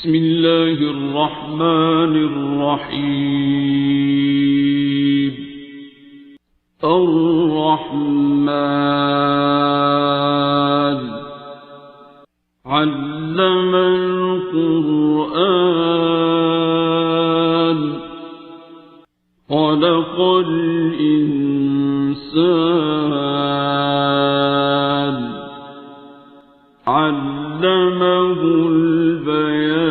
بسم الله الرحمن الرحيم. الرحمن علم القرآن خلق الإنسان علمه البيان.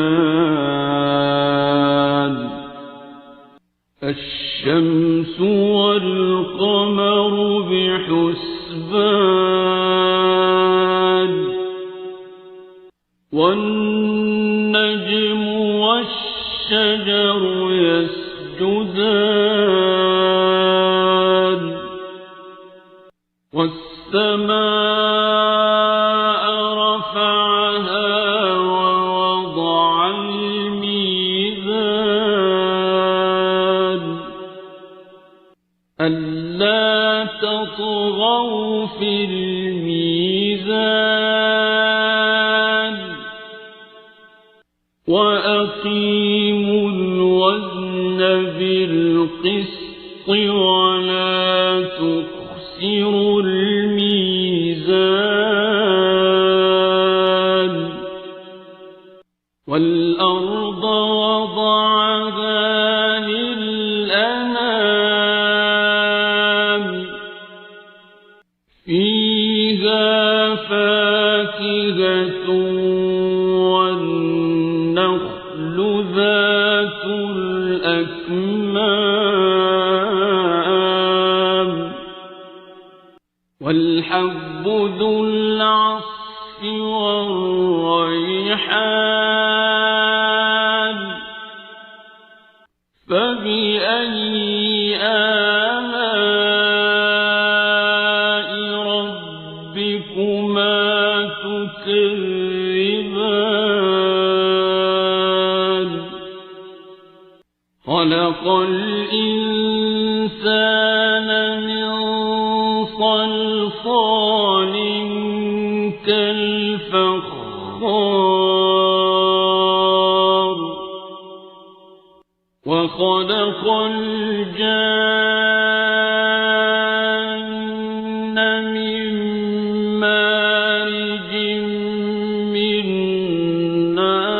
الشمس والقمر بحسبان والنجم والشجر يسجدان والسماء رفعها ووضع الميزان ألا تطغوا في الميزان وأقيموا الوزن بالقسط ولا تخسروا الميزان. والأرض وضعها للأنام فيها فاكهة والنخل ذات الأكمام والحب ذو العصف والريحان. فبأي آلاء ربكما تكذبان. خلق الإنسان من صلصال كالفخار وخلق الجان من مارج من نار.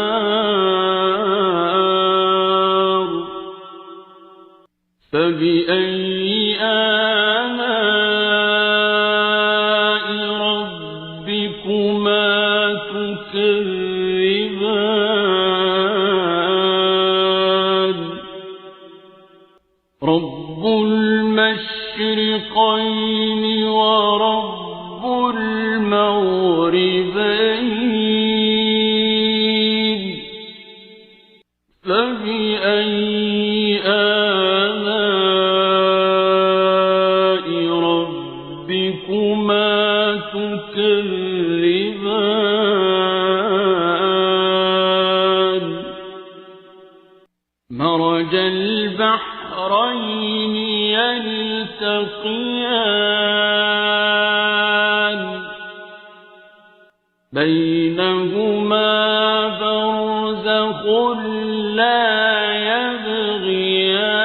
فبأي آلاء ربكما تكذبان. رب المشرقين ورب المغربين. فبأي آلاء ربكما تكذبان. مرج البحرين يلتقيان بينهما برزخ لا يبغيان.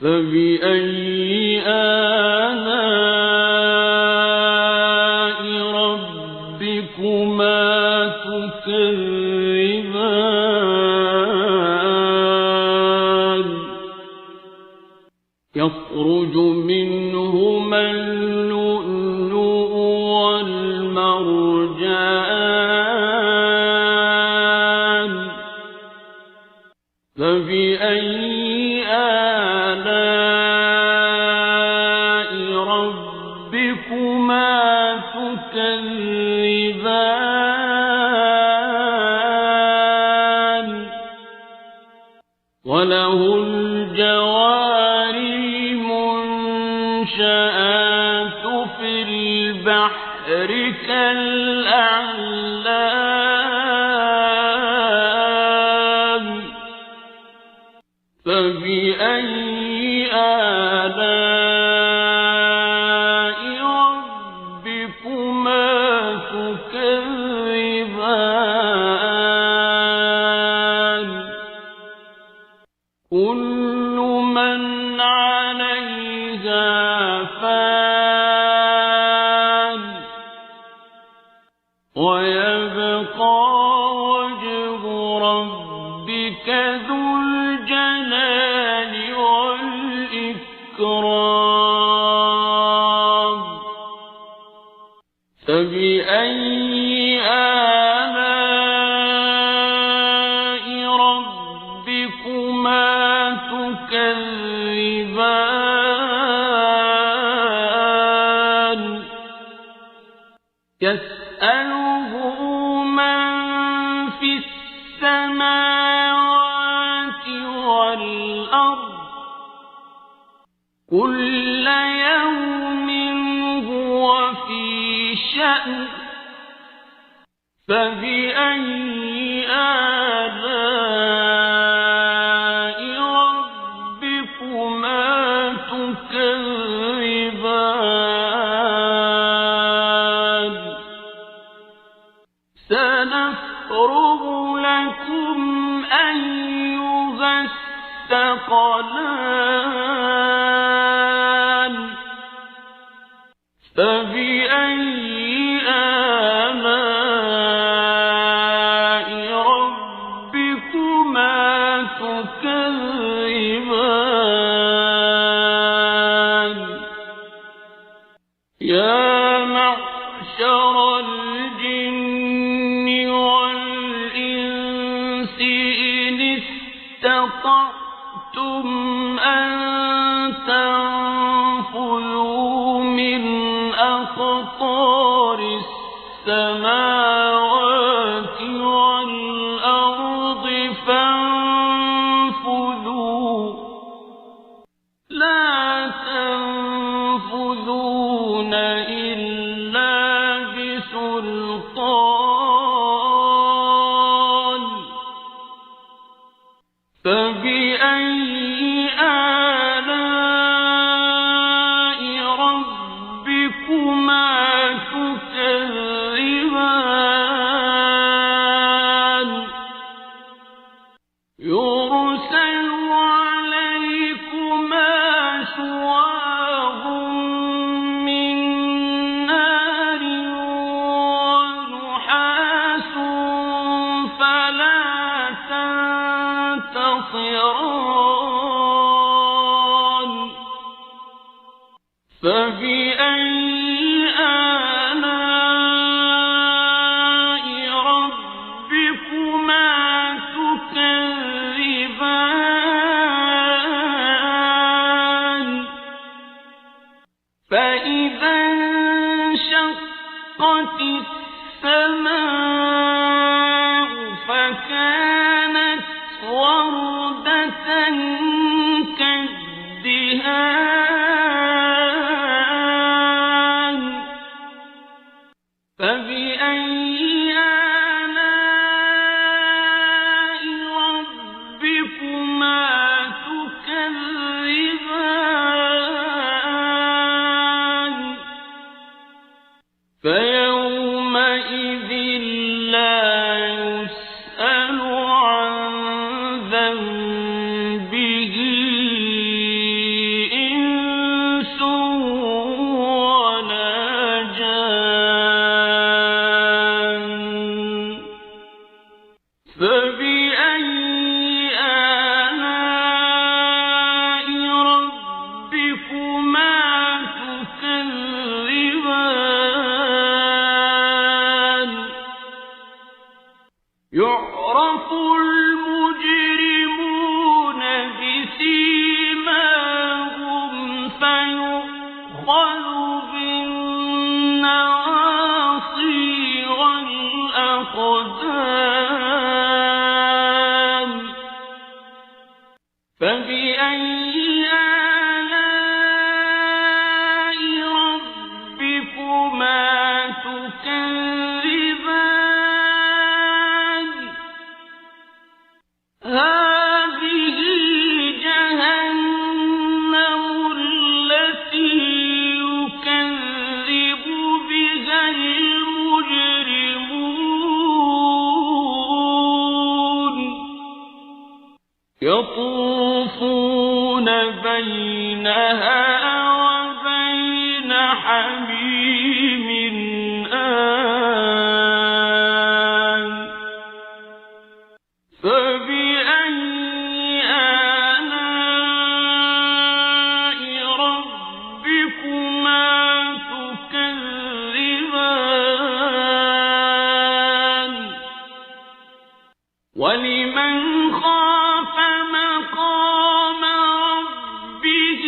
فبأي آلاء ربكما تكذبان. يخرج منهما اللؤلؤ والمرجان. فبأي آلاء ربكما تكذبان. وله الجوار المنشآت في البحر كالأعلام. فبأي آلاء ربكما تكذبان كل من عليها فان ويبقى وجه ربك ذو الجلال والإكرام فبأي آلاء ربكما تكذبان يسأله من في السماوات والأرض كل يوم هو في شأن فبأي آلاء ربكما تكذبان سنفرغ لكم أيها الثقلان فبأي آلاء ربكما تكذبان يا معشر الجن والإنس إن استطعتم أن تنفذوا من أقطار السماوات والأرض فانفذوا لا تنفذون إلا بسلطان فبأي آلاء ربكما تكذبان يرسل عليكما شواظ من نار ونحاس فلا تنتصران فبأي آلاء ربكما تكذبان فإذا انشقت السماء فكانت وردة كالدهان فبأي آلاء ربكما تكذبان فيومئذ لا يسأل عن ذنبه إنس ولا جان فبأي آلاء ربكما تكذبان يعرف المجرمون بسيماهم فيؤخذ بالنواصي والأقدام فبأي آلاء ربكما تكذبان هذه جهنم التي يكذب بها المجرمون يطوفون بينها وبين حميم آن فبأي آلاء ربكما تكذبان ولمن خاف مقام ربه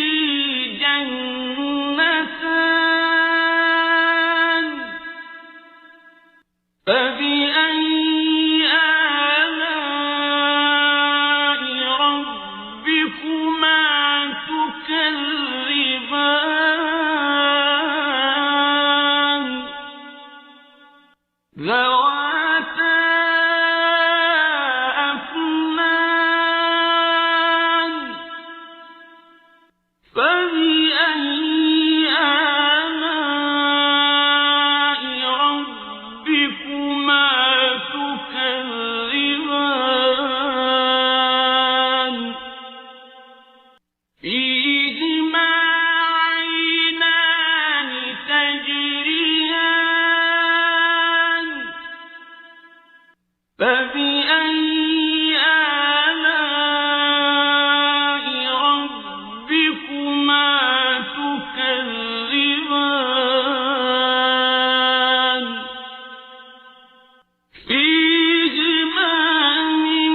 جنتان فبأي آلاء ربكما تكذبان ذواتا أفنان فبأي آلاء ربكما تكذبان فيهما عينان تجريان فبأي آلاء ربكما تكذبان فيهما من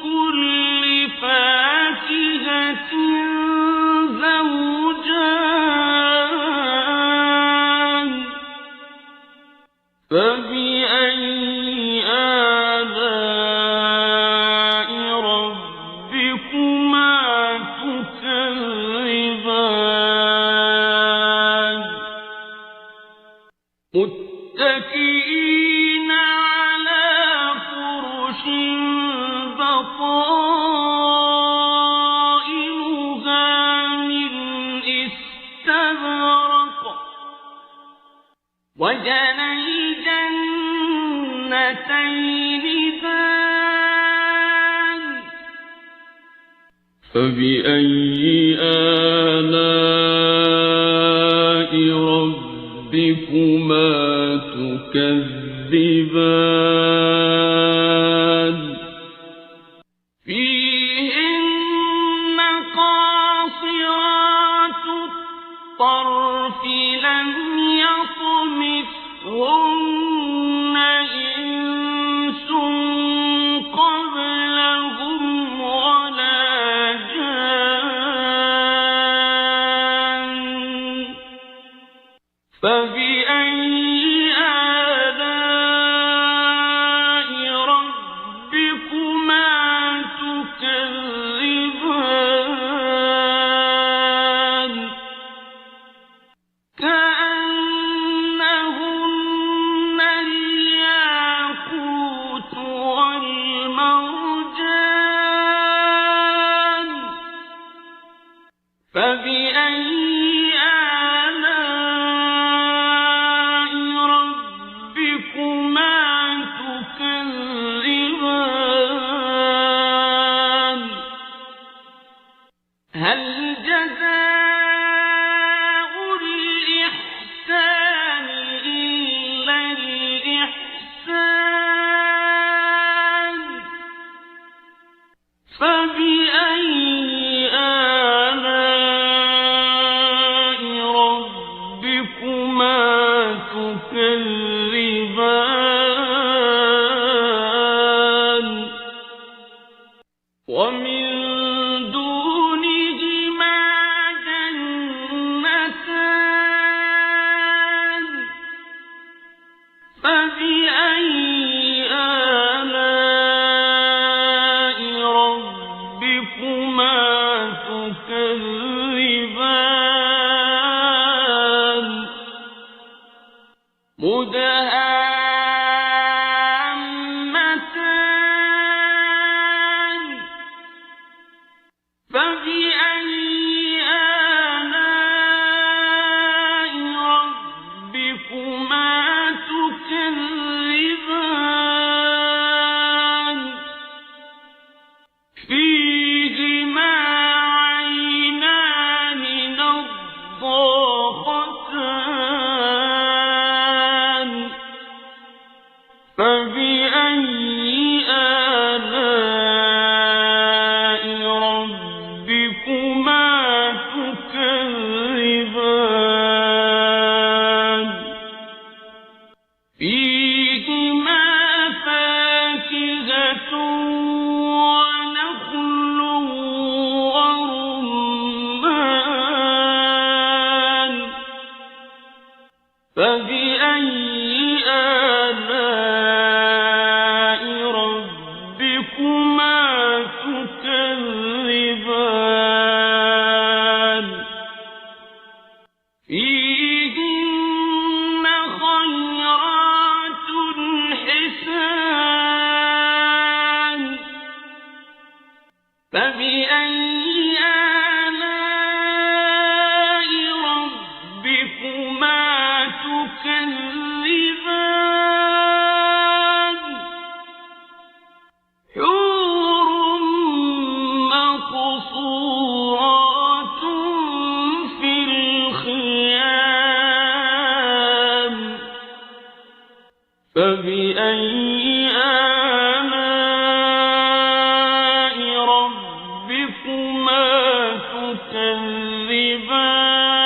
كل فاكهة زوجان فبأي آلاء ربكما تكذبان متكئين على فرش بطائنها من استبرق وجنى الجنتين دان فبأي آلاء ربكما تكذبان فيهن قاصرات الطرف لم يطمثهن إنس قبلهم ولا جان فبأي آلاء ربكما تكذبان كأنهن الياقوت والمرجان فبأي آلاء ربكما تكذبان هل جزاء الإحسان إلا الإحسان فبأي آلاء ربكما تكذبان ومن دونهما جنتان فبأي آلاء ربكما تكذبان مدهامتان فبأي آلاء ربكما تكذبان فيهما فاكهة ونخل ورمان فبأي آلاء ربكما تكذبان فيهن خيرات حسان فبأي آلاء ربكما تكذبان حور مقصورات في الخيام فبأي آلاء ربكما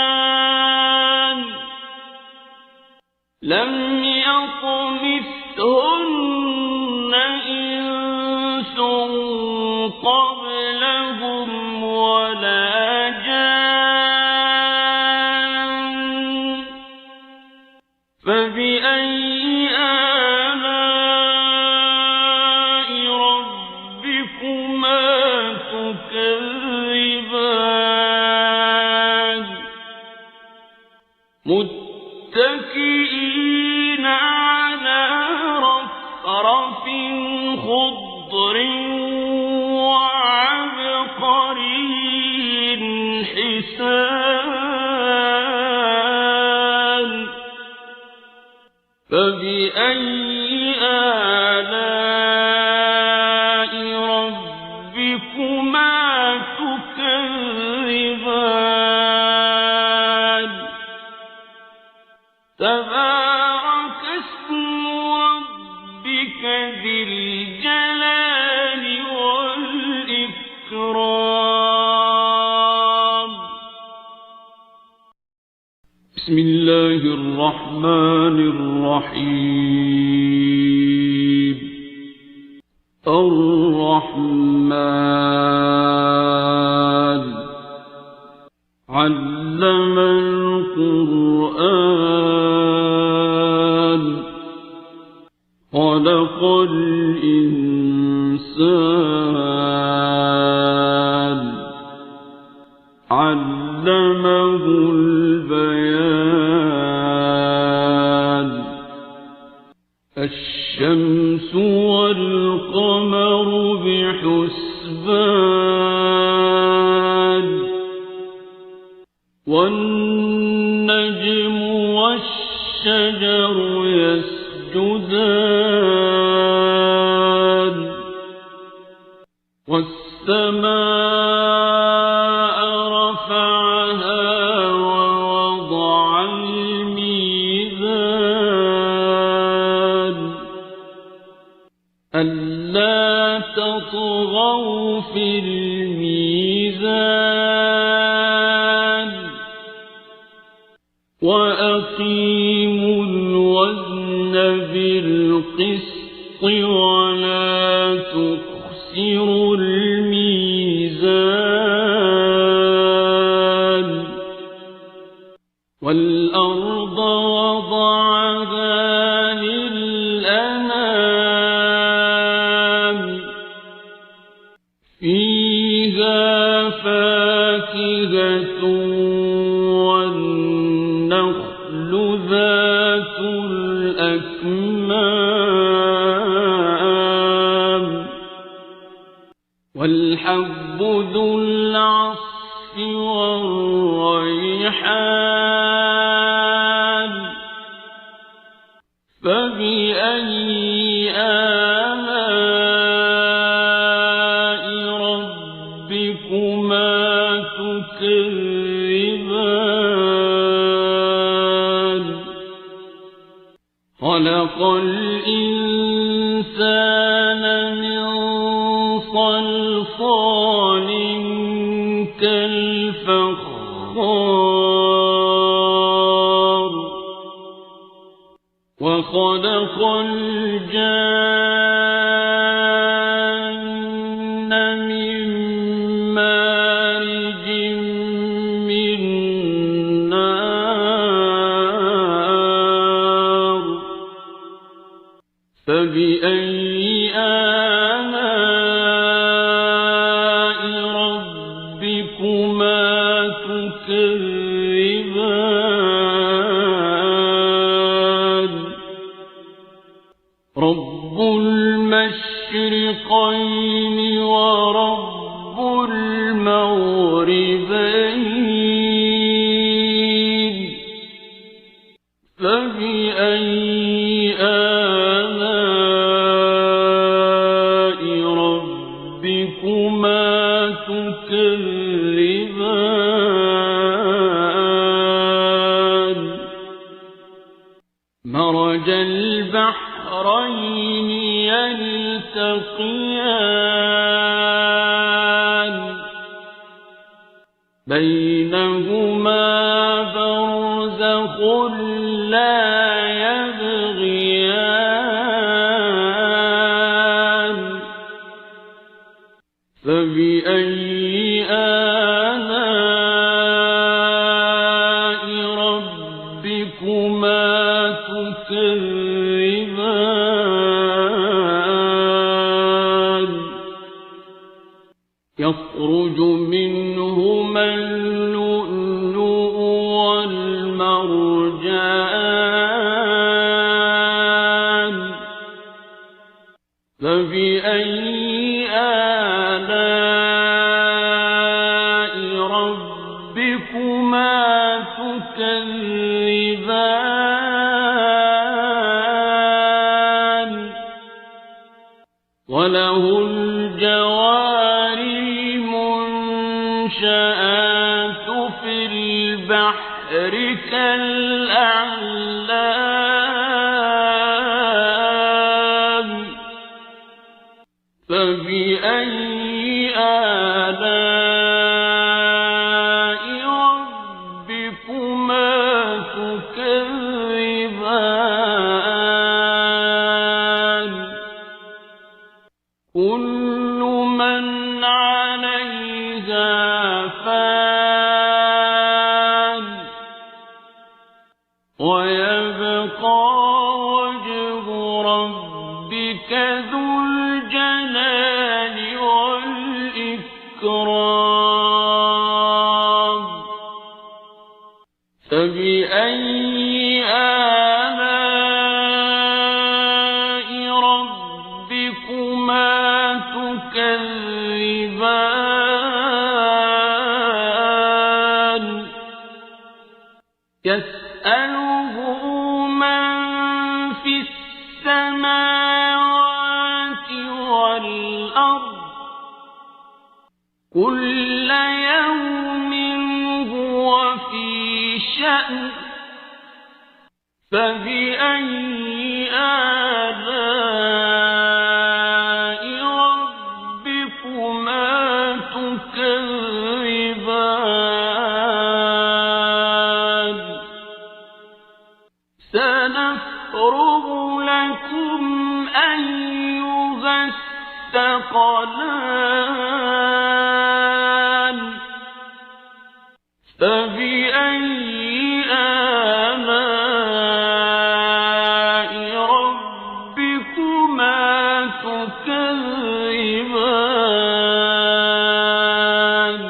تكذبان لم يطمثهن إنس قبلهم ولا جان فبأي آلاء ربكما تكذبان متكئين على رفرف خضر وعبقري حسان فبأي آلاء ربكما تكذبان تبارك اسم ربك ذي الجلال والإكرام بسم الله الرحمن الرحيم الرحمن علم القرآن خلق الإنسان علمه البيان الشمس والقمر بحسبان والنجم والشجر يسجدان والسماء رفعها ووضع الميزان ألا تطغوا في الميزان وأقيموا الوزن بالقسط ولا تخسروا الميزان والأرض وضعها للأنام فيها فاكهة والنخل ذات الأكمام والحب ذو العصف والريحان فبأي آلاء ربكما تكذبان خلق الإنسان من صلصال كالفخار وخلق الجن من مارج من نار فبأي آلاء ربكما تكذبان رب المشرقين ورب المغربين فبأي آلاء ربكما تكذبان مرج البحرين يلتقيان بينهما برزخ لا يبغيان فبأي آلاء ربكما تكذبان يخرج منهما اللؤلؤ والمرجان فبأي آلاء ربكما تكذبان وله الجوار المنشآت في البحر كالأعلام فبأي آلاء ربكما تكذبان كل من عليها فان ويبقى وجه ربك ذو الجلال والإكرام فبأي آلاء ربكما تكذبان يسأله من في السماوات والأرض كل يوم هو في شأن فبأي آلاء ربكما تكذبان سنفرغ لكم أيها الثقلان فبأي آلاء ربكما تكذبان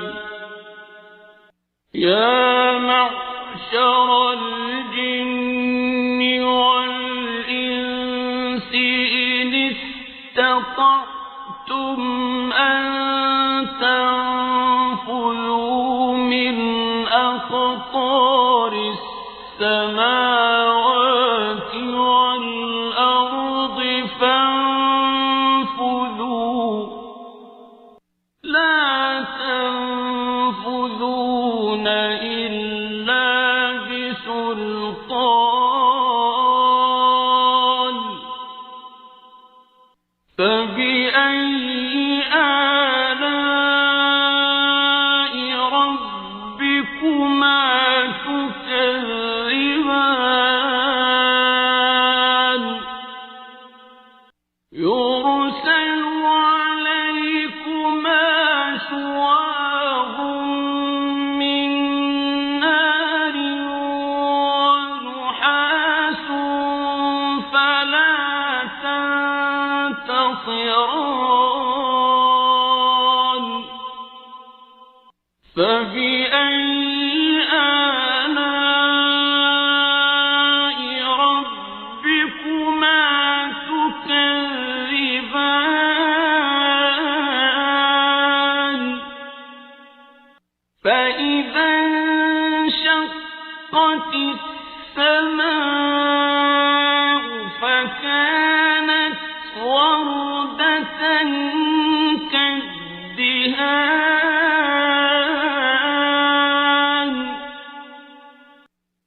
يا معشر الجن والإنس إن استطعتم أن تنفذوا من أقطار السماوات والأرض فانفذوا لا تنفذون إلا بسلطان فبأي آلاء ربكما تكذبان خاسران فبأي آلاء ربكما تكذبان فإذا انشقت السماء فكانت وردة كالدهان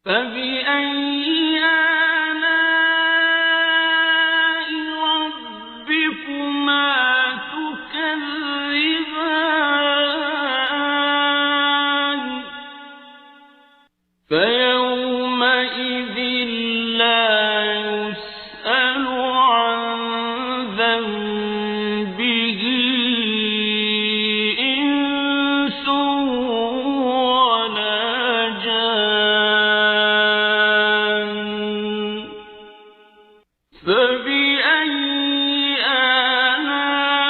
فبأي آلاء ربكما تكذبان فيومئذ لا يسأل عن ذنبه إنس ولا جان فبأي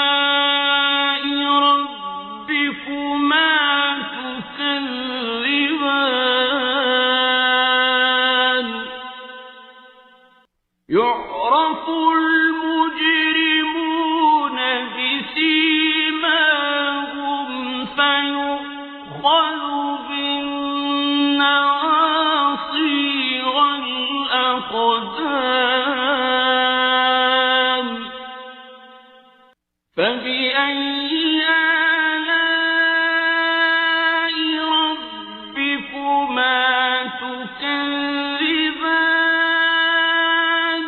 آلاء ربكما تكذبان يعرف المجرمون بسيماهم فيؤخذ بالنواصي والأقدام فبأي آلاء ربكما تكذبان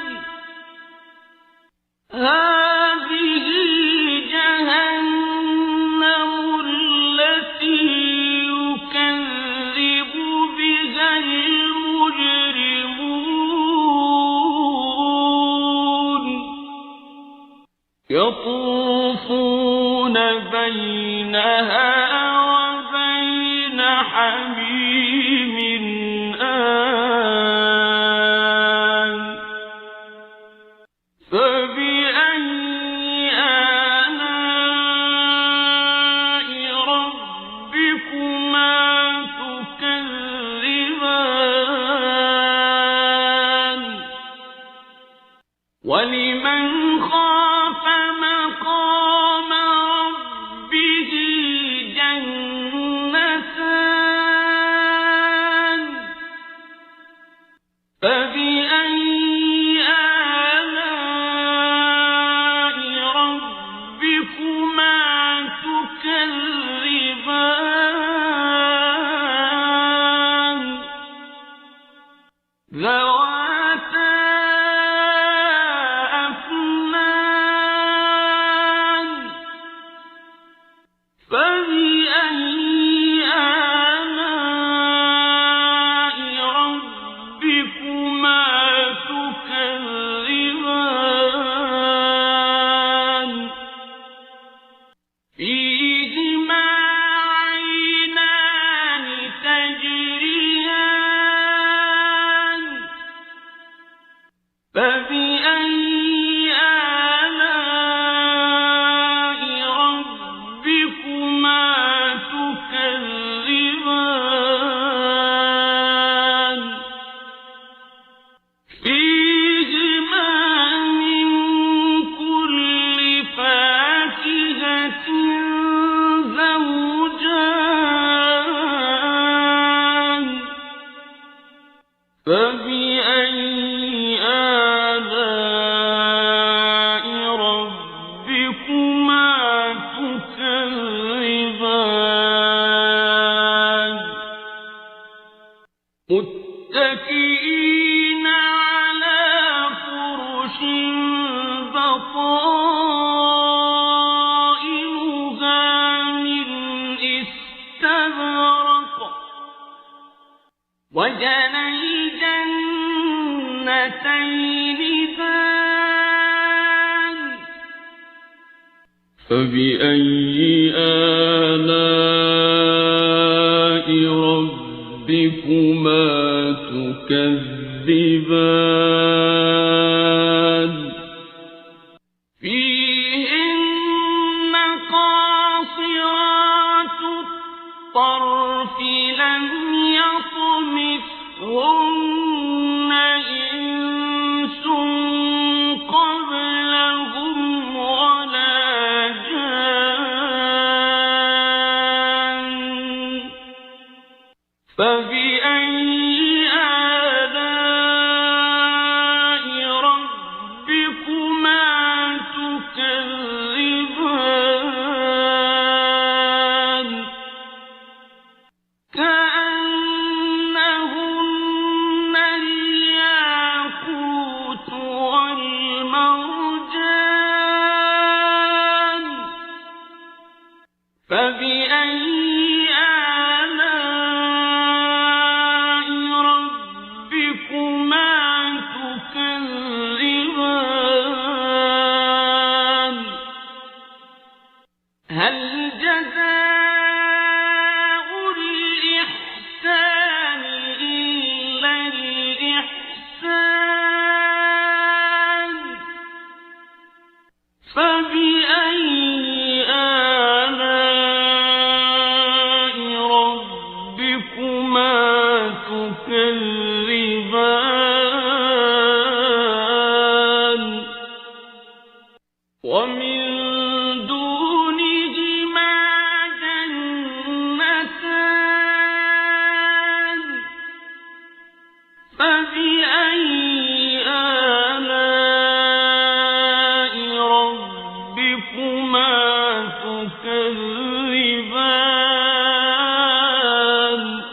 هذه جهنم التي يكذب بها المجرمون يطوفون بينها وبين حميم آن فبأي آلاء ربكما تكذبان ولمن خاف مقام ربه جنتان فبأي آلاء ربكما تكذبان ذواتا أفنان فبأي آلاء ربكما تكذبان فيهما عينان تجريان فبأي آلاء ربكما تكذبان فيهما من كل فاكهة زوجان فبأي آلاء ربكما تكذبان متكئين على فرش بطائنها من استبرق وجنى الجنتين دان فبأي آلاء ربكما تكذبان فيها فبأي آلاء ربكما تكذبان ومن دونهما جنتان فبأي آلاء ربكما تكذبان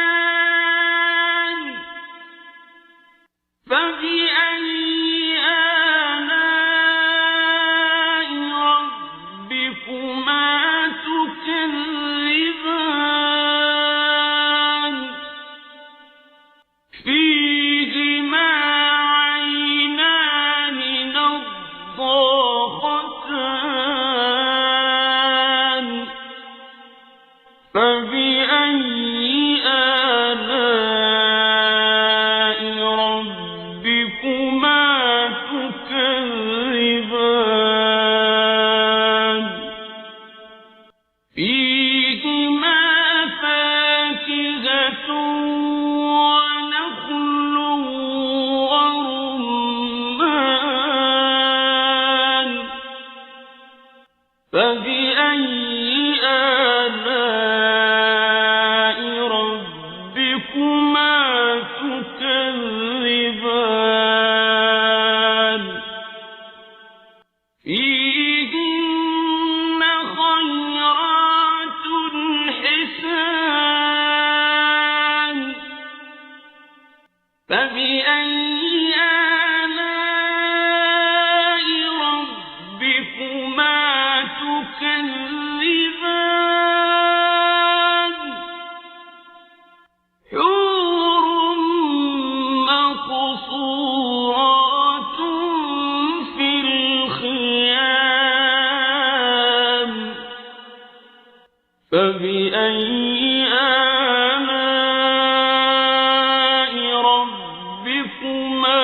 مدهامتان فبأي آلاء ربكما تكذبان فيهما عينان نضاختان فبأي آلاء ربكما تكذبان فيهما فاكهة ونخل ورمان فبأي آلاء ربكما تكذبان فيهن خيرات حسان فبأي آلاء ربكما تكذبان حور مقصورات في الخيام فبأي آلاء ربكما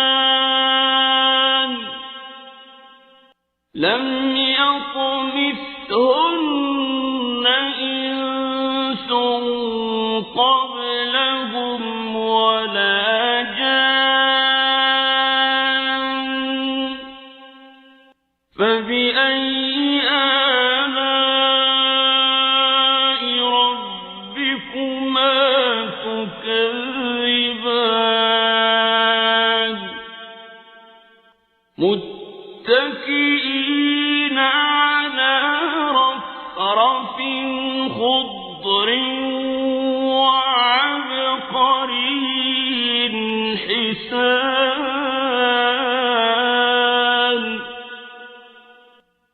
تكذبان لم يطمثهن إنس قبلهم ولا جان فبأي آلاء ربكما تكذبان متكئين على رفرف خضر وعبقري حسان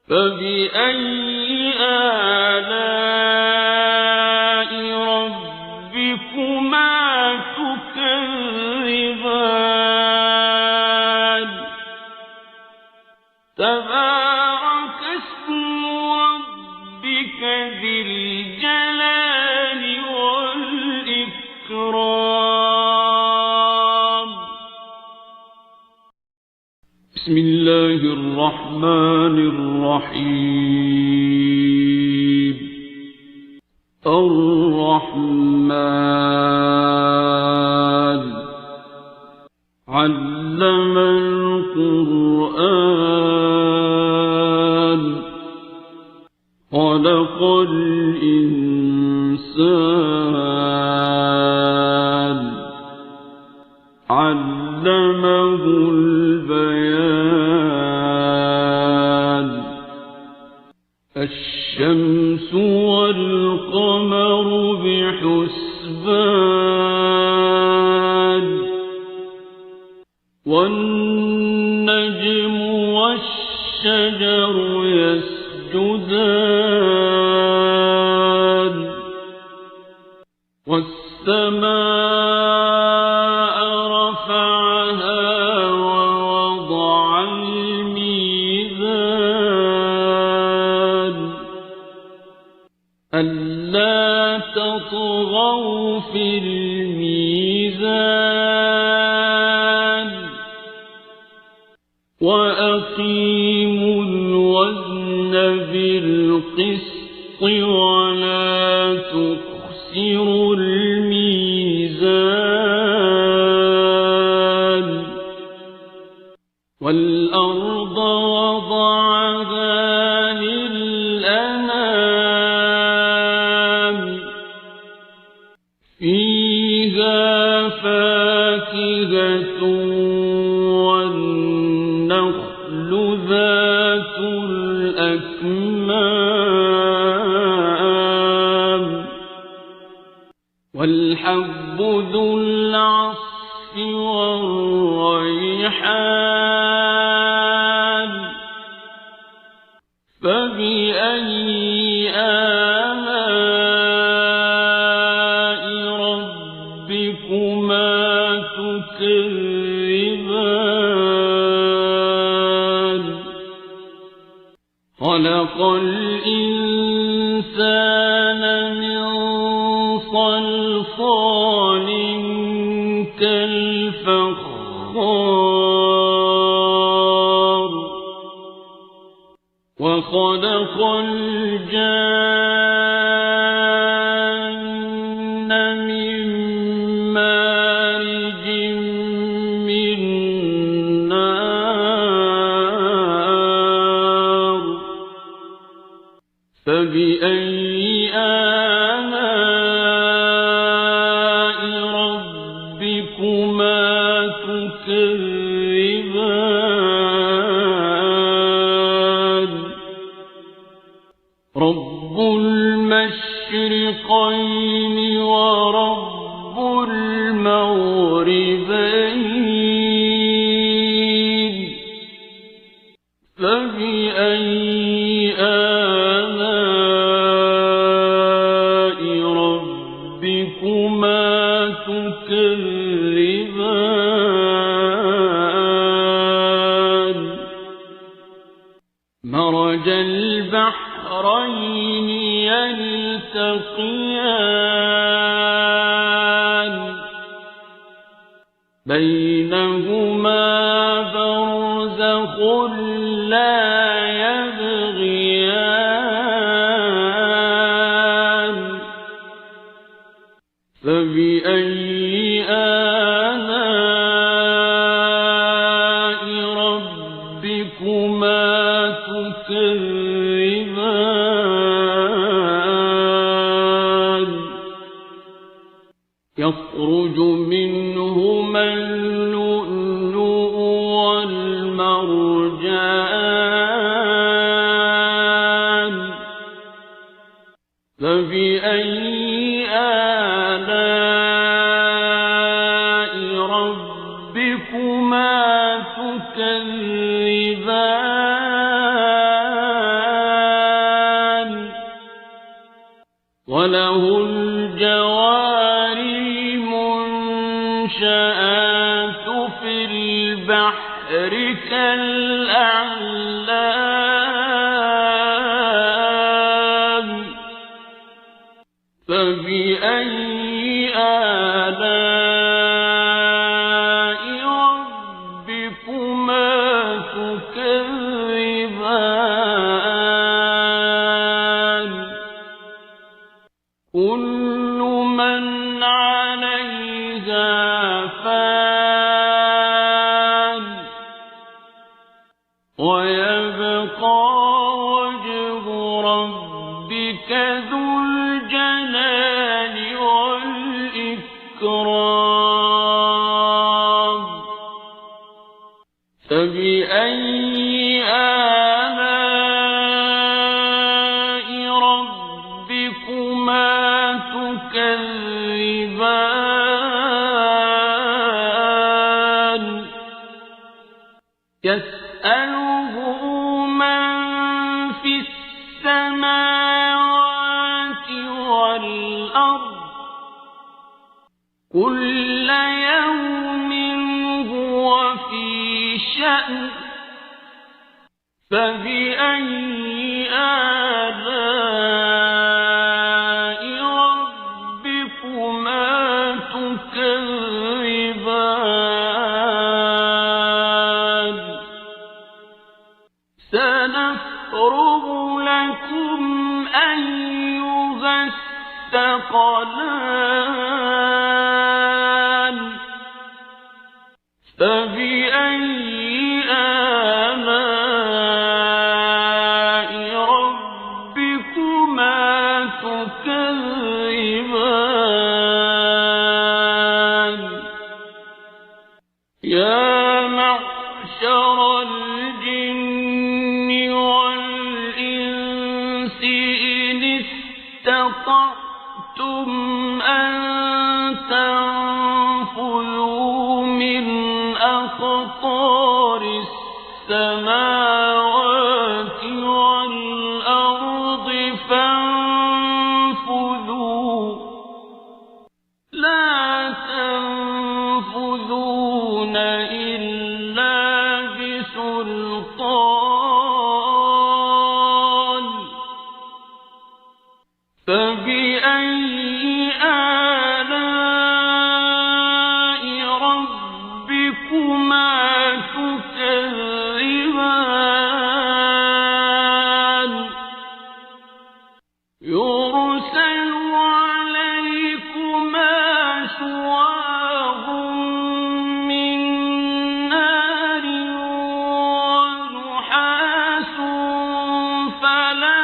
فبأي آلاء ربكما تكذبان تبارك اسم ربك ذي الجلال والإكرام بسم الله الرحمن الرحيم الرحمن علم القرآن خلق الإنسان علمه البيان الشمس والقمر بحسبان والنجم والشجر يسجدان والسماء رفعها ووضع الميزان ألا تطغوا في الميزان وأقيموا الوزن بالقسط ولا تخسروا الميزان والأرض وضعها للأنام فيها فاكهة والنخل ذات الأكمام والحب ذو العصف والريحان فبأي آلاء ربكما تكذبان خلق الإنسان من صلصال كالفخار وخلق الجان من مارج من نار فبأي آلاء ربكما تكذبان رب المشرقين ورب المغربين فبأي آلاء ربكما تكذبان مرج البحرين يلتقيان بينهما برزخ لا يبغيان فبأي آلاء ربكما تكذبان يخرج منهما اللؤلؤ والمرجان فبأي آلاء ربكما تكذبان وله الجوار المنشآت في البحر كالأعلام فبأي آلاء ربكما تكذبان كل من عليها فان ويبقى وجه ربك ذو الجلال والإكرام فبأي آلاء ربكما تكذبان يسأله من في السماوات والأرض كل يوم هو في شأن فبأي آلاء ربكما الثقلان فبأي آلاء ربكما تكذبان يا معشر الجن والإنس إن استطعتم أن تنفذوا من أقطار السماوات والأرض فانفذوا لا تنفذون إلا بسلطان فبأي آلاء ربكما تكذبان يرسل عليكما شواظ من نار ونحاس فلا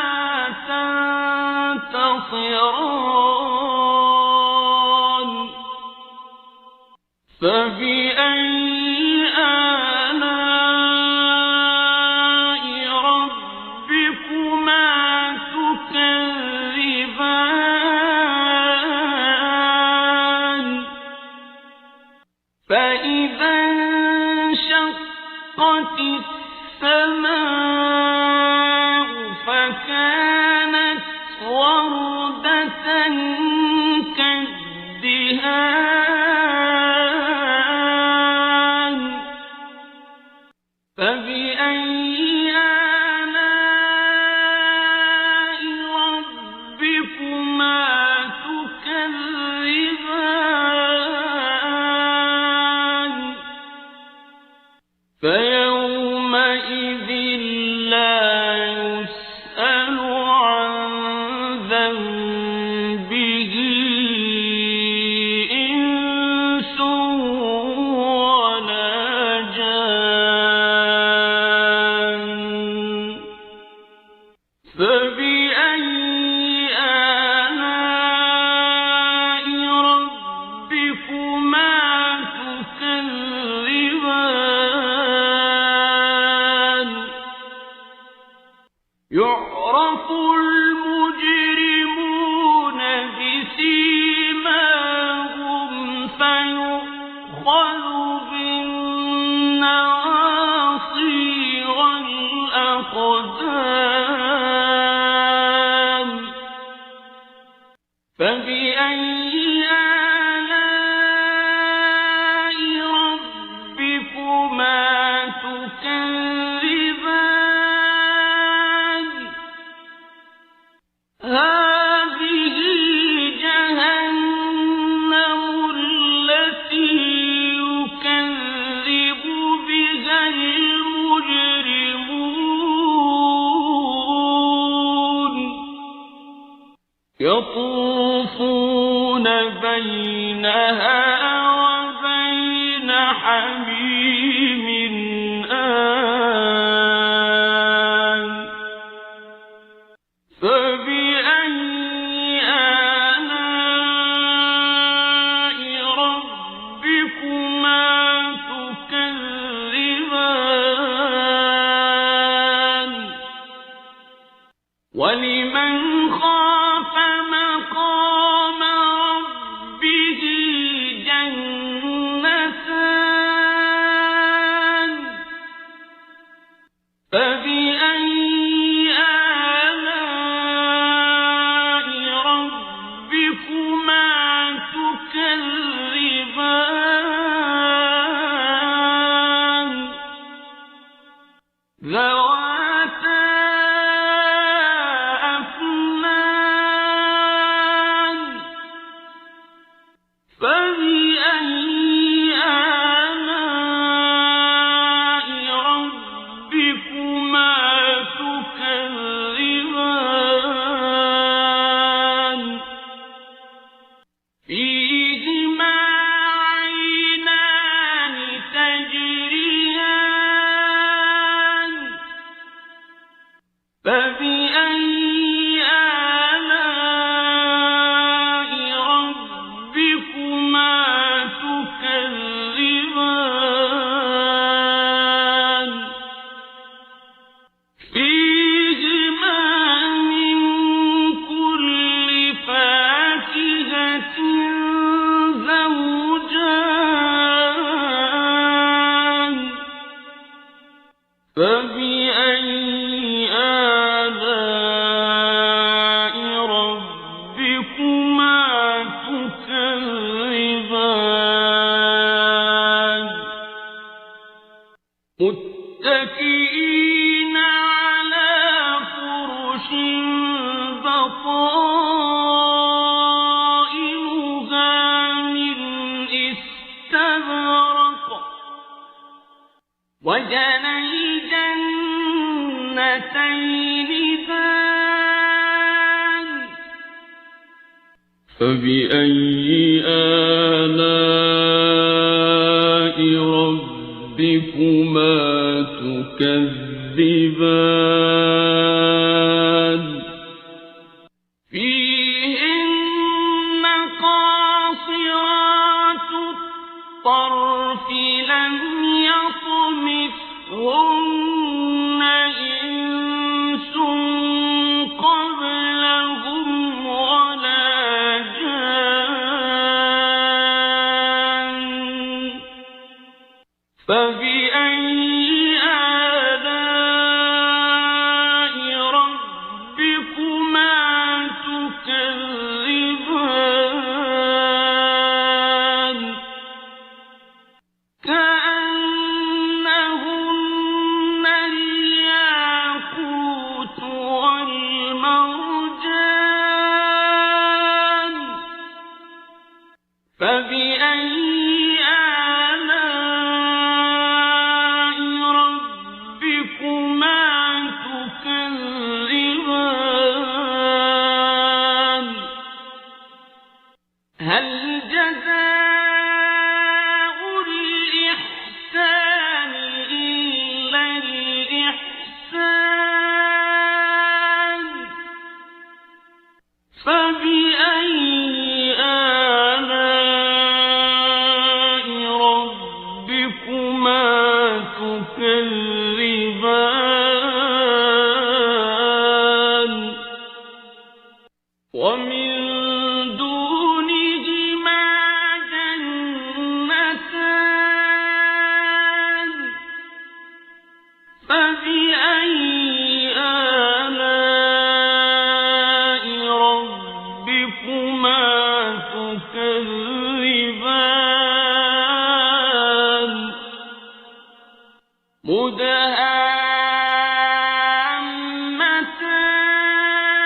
تنتصران فبأي آلاء ربكما تكذبان فإذا انشقت السماء فكانت وردة كالدهان فبأي آلاء ربكما تكذبان فيومئذ لا يسأل عن ذنبه إنس ولا جان فبأي آلاء ربكما تكذبان يعرف المجرمون بسيماهم فيؤخذ بالنواصي والأقدام فبأي آلاء ربكما تكذبان هذه جهنم التي يكذب بها المجرمون يطوفون بينها وبين حميم آن فبأي آلاء ربكما تكذبان ولمن خاف مقام ربه جنتان فبأي آلاء ربكما تكذبان متكئين على فرش بطائنها من استبرق وجنى الجنتين دان فبأي آلاء ربكما تكذبان فيهن قاصرات الطرف لم يطمثهن إنس قبلهم ولا جان فبأي آلاء ربكما تكذبان كأنهن الياقوت والمرجان فبأي آلاء ربكما تكذبان هل جزاء الإحسان إلا الإحسان فبأي آلاء ربكما تكذبان ومن دونهما جنتان فبأي آلاء ربكما تكذبان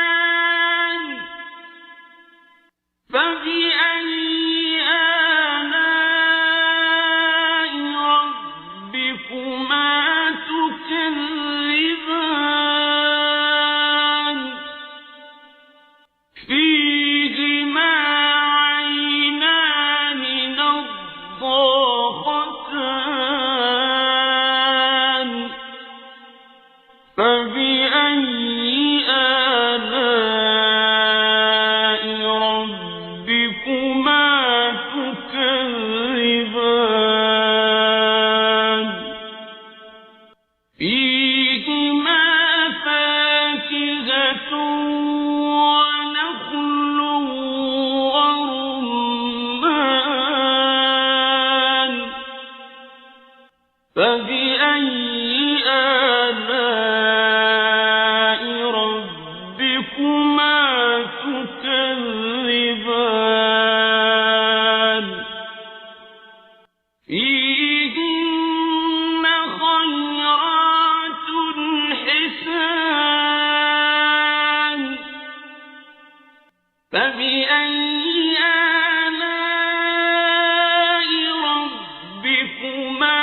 مدهامتان فبأي آلاء ربكما تكذبان فيهما عينان نضاختان فبأي آلاء ربكما تكذبان فيهما فاكهة ونخل ورمان فبأي آلاء ربكما تكذبان فيهن خيرات حسان فبأي آلاء ربكما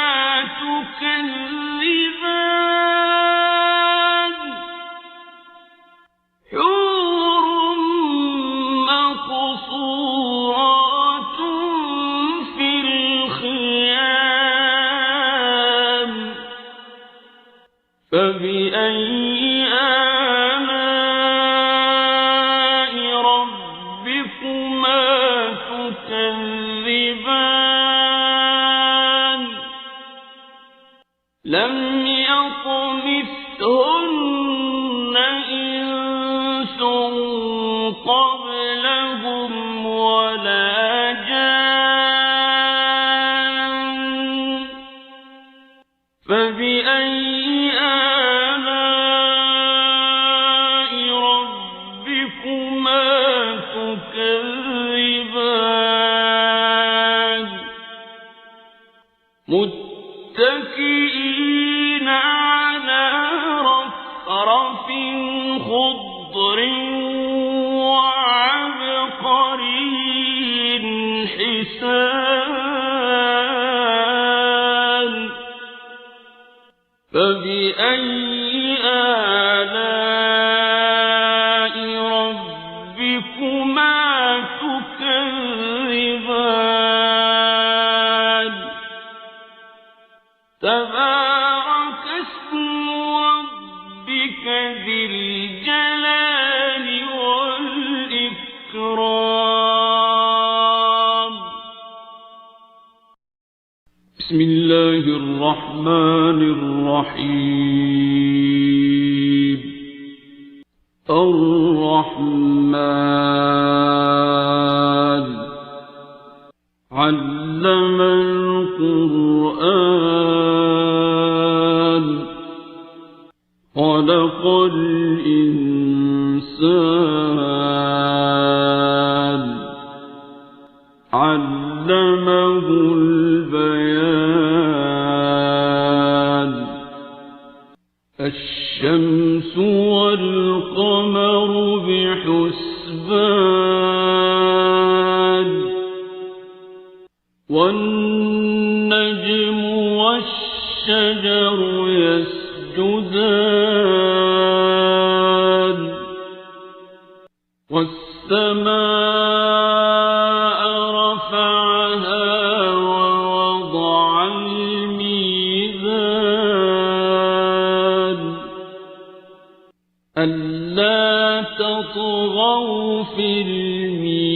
تكذبان حور مقصورات في الخيام فبأي آلاء ربكما تكذبان لم يطمثهن إنس قبلهم ولا جان فبأي متكئين على رفرف خضر وعبقري حسان فبأي آلاء ربكما تكذبان تبارك اسم ربك ذي الجلال والإكرام بسم الله الرحمن الرحيم الرحمن علم القرآن خلق الإنسان علمه البيان الشمس والقمر بحسبان والنجم والشجر يسجدان والسماء رفعها ووضع الميزان ألا تطغوا في الميزان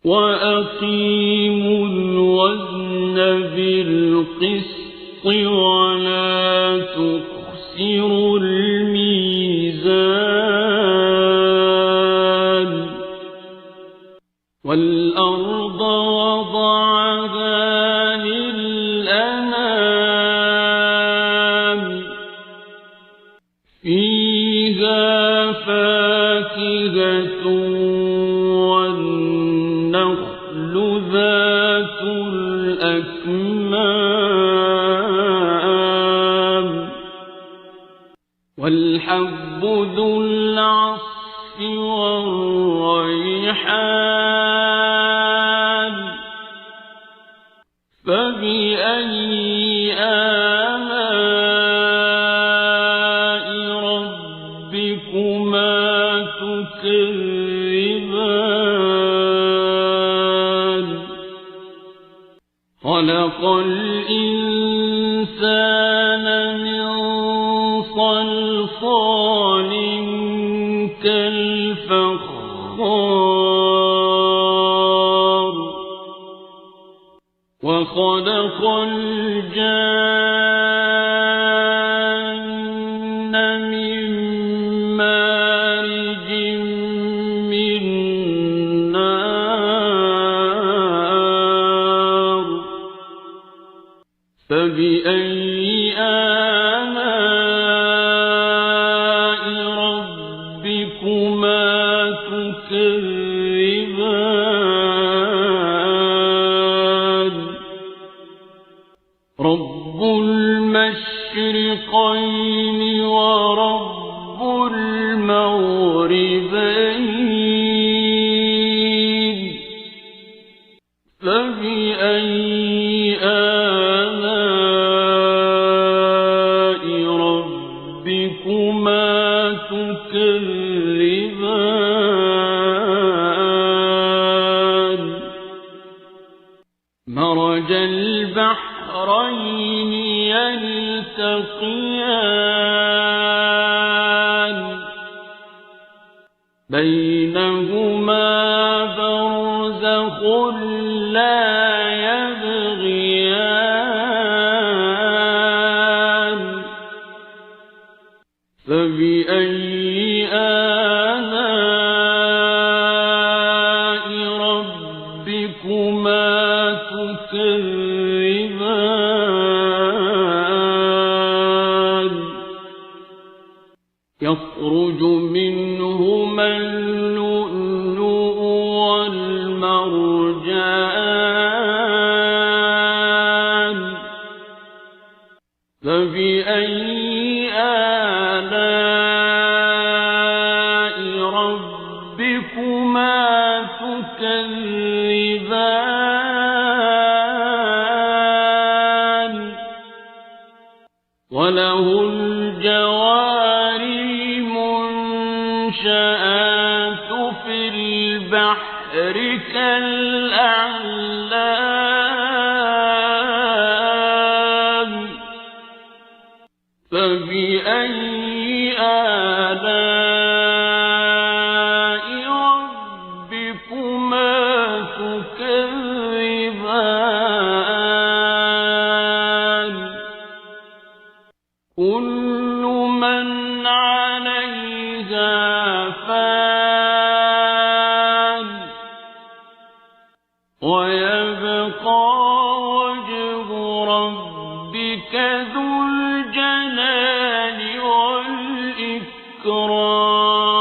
وأقيموا الوزن بالقسط ولا تخسروا الميزان والأرض وضعها للأنام فيها فاكهة والنخل ذات الأكمام والحب ذو العصف والريحان فبأي آلاء ربكما تكذبان خلق الإنسان من صلصال كالفخار وخلق الجان من مارج من نار فبأي آلاء ربكما تكذبان رب المشرقين ورب المغربين فبأي آلاء ربكما تكذبان مرج البحرين يلتقيان بينهما برزخ لا يبغيان فبأي آلاء ربكما تكذبان يخرج منهما اللؤلؤ والمرجان تكذبان وله الجوار المنشآت في البحر كالأعلام فبأي آلاء ربكما تكذبان كل من عليها فان ويبقى وجه ربك ذو الجلال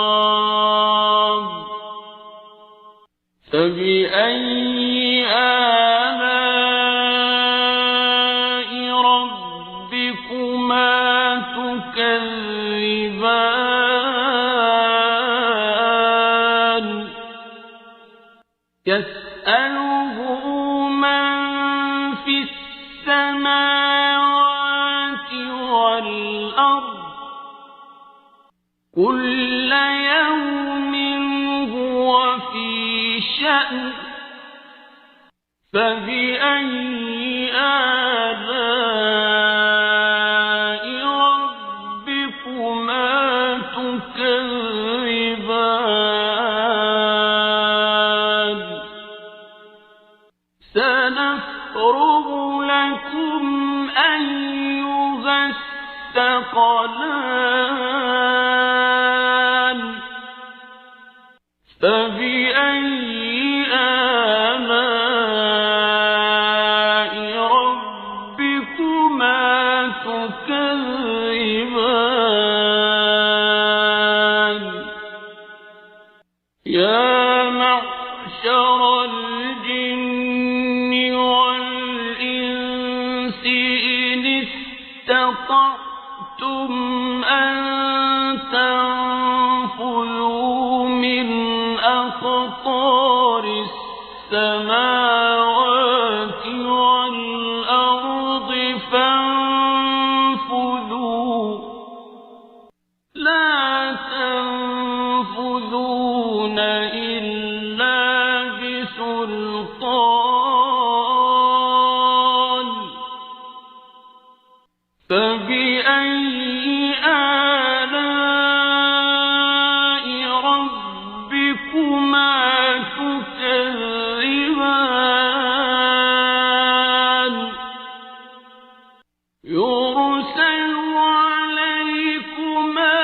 والإكرام فبأي آلاء ربكما تكذبان يسأله من في السماوات والأرض كل يوم هو في شأن فبأي آلاء ربكما تكذبان سنفرغ لكم أيها الثقلان فبأي آلاء ربكما تكذبان يا معشر الجن والإنس إن استطعتم أن تنفذوا من أقطار السماوات والأرض فانفذوا لا تنفذون إلا بسلطان فبأي آلاء ربكما تكذبان يرسل عليكما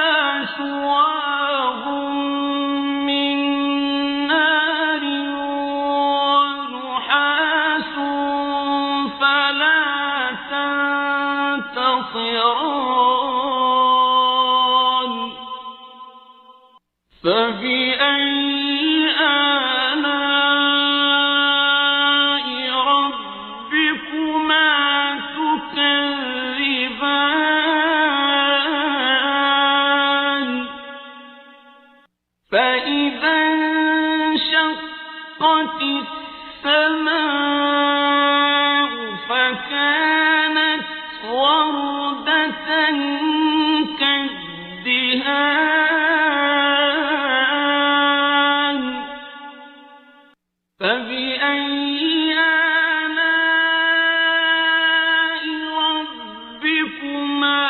شواظ من نار ونحاس فلا تنتصران فبأي آلاء ربكما تكذبان فإذا انشقت السماء فكانت وردة كالدهان فبأي آلاء ربكما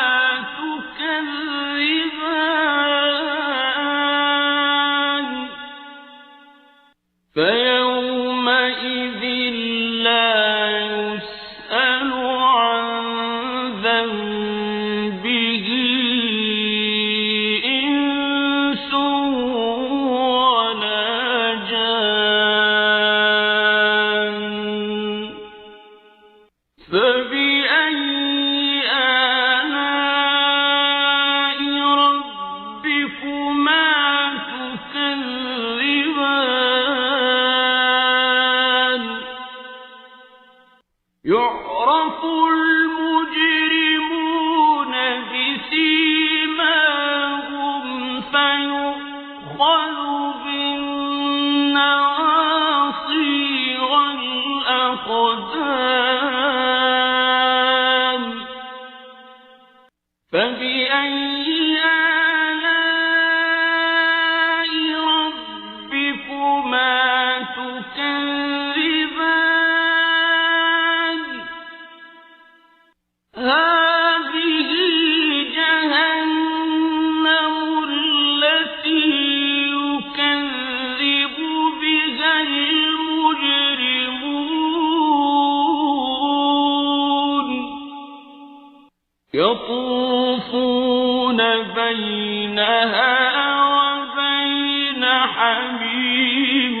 تكذبان فيومئذ لا يسأل عن ذنبه إنس ولا جان فبأي آلاء ربكما تكذبان يعرف المجرمون بسيماهم فيؤخذ بالنواصي يطوفون بينها وبين حميم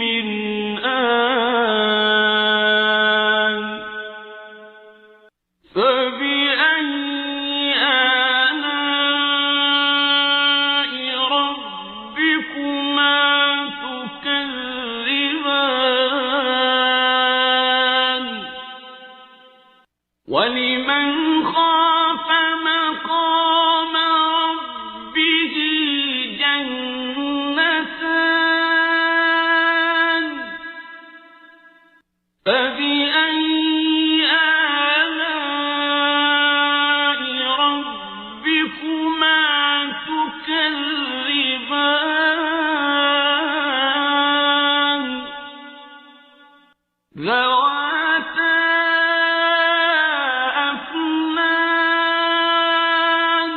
آن فبأي آلاء ربكما تكذبان ولمن خاف مقام ربه جنتان فبأي آلاء ربكما تكذبان ذواتا أفنان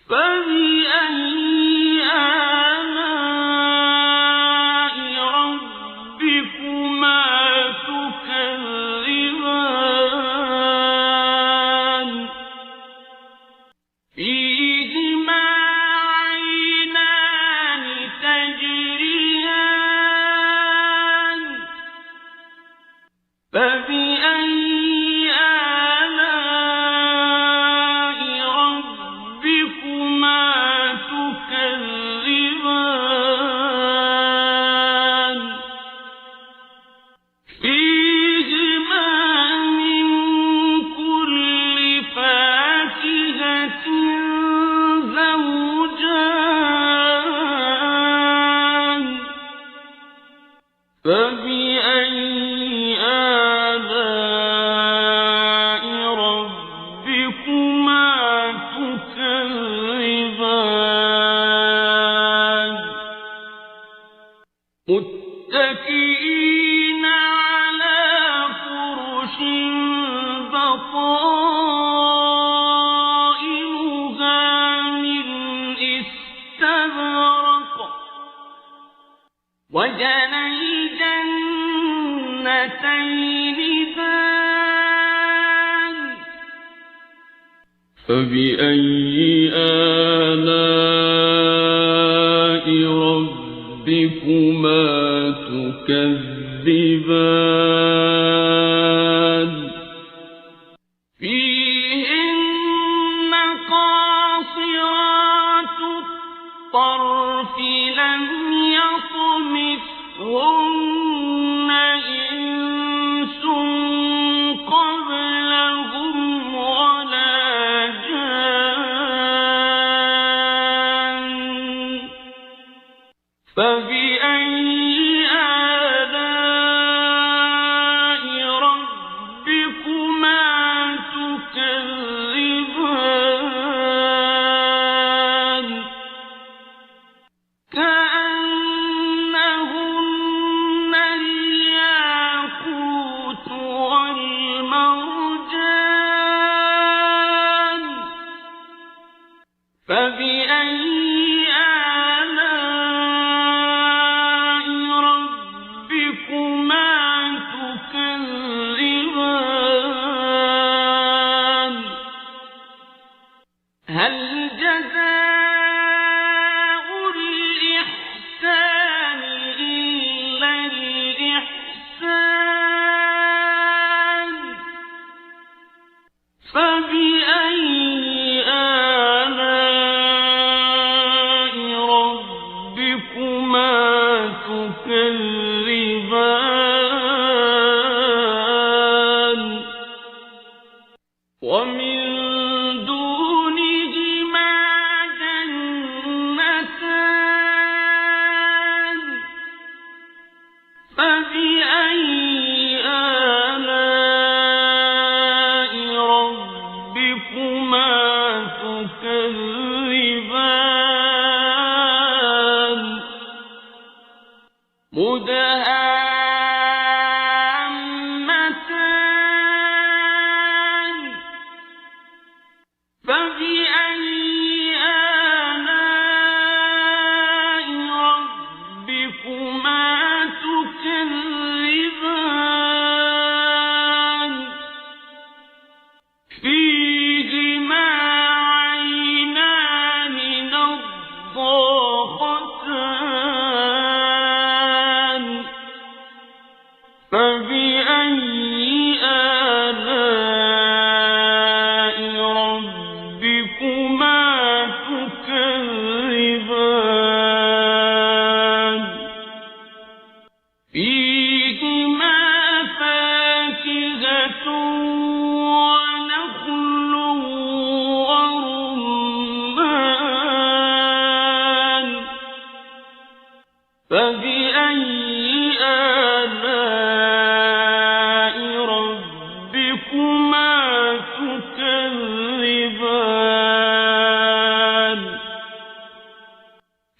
فبأي آلاء ربكما تكذبان فيهما عينان تجريان فبأي آلاء ربكما تكذبان فيهما من كل فاكهة زوجان فبأي آلاء ربكما تكذبان متكئين على فرش بطائنها من استبرق وجنى الجنتين دان فبأي آلاء ربكما تكذبان فيهن قاصرات الطرف لم يطمثهن إنس قبلهم ولا جان فبأي آلاء ربكما تكذبان كأنهن الياقوت والمرجان فبأي آلاء ربكما تكذبان هل جزاء الإحسان إلا الإحسان فبأي آلاء ربكما تكذبان ومن دونهما جنتان فبأي آلاء ربكما تكذبان مدهامتان فبأي آلاء ربكما تكذبان مُّخْتَصِفَاتان فَبِأَيِّ آلَاءِ رَبِّكُمَا تُكَذِّبَانِ فِيهِمَا فَاكِهَةٌ وَنَخْلٌ وَرُمَّانٌ فَبِأَيِّ آلَاءِ رَبِّكُمَا تُكَذِّبَانِ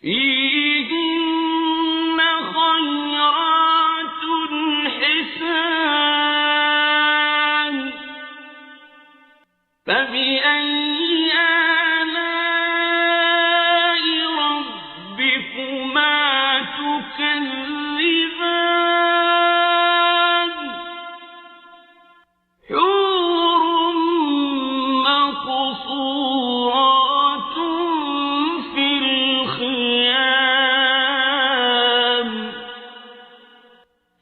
فِيهِنَّ خَيْرَاتٌ حِسَانٌ فَبِأَيِّ آلَاءِ رَبِّكُمَا تُكَذِّبَانِ حُورٌ مَّقْصُورَاتٌ فِي الْخِيَامِ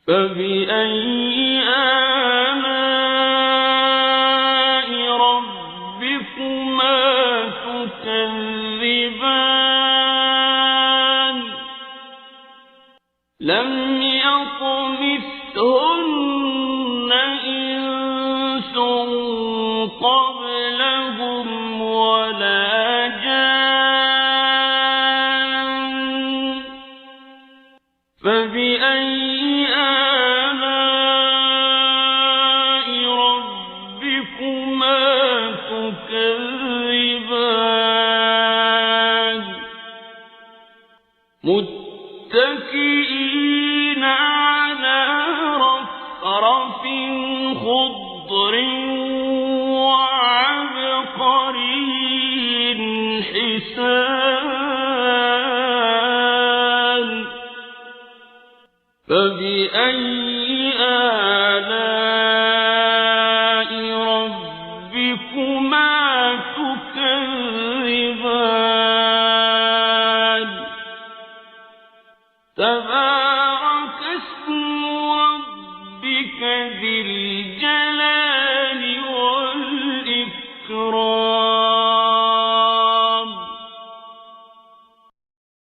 فَبِأَيِّ آلَاءِ رَبِّكُمَا تُكَذِّبَانِ لَمْ يَطْمِثْهُنَّ إِنسٌ قَبْلَهُمْ وَلَا جَانٌّ فَبِأَيِّ آلَاءِ رَبِّكُمَا تُكَذِّبَانِ مُتَّكِئِينَ عَلَى رَفْرَفٍ خُضْرٍ وَعَبْقَرِيٍّ حِسَانٍ فَبِأَيِّ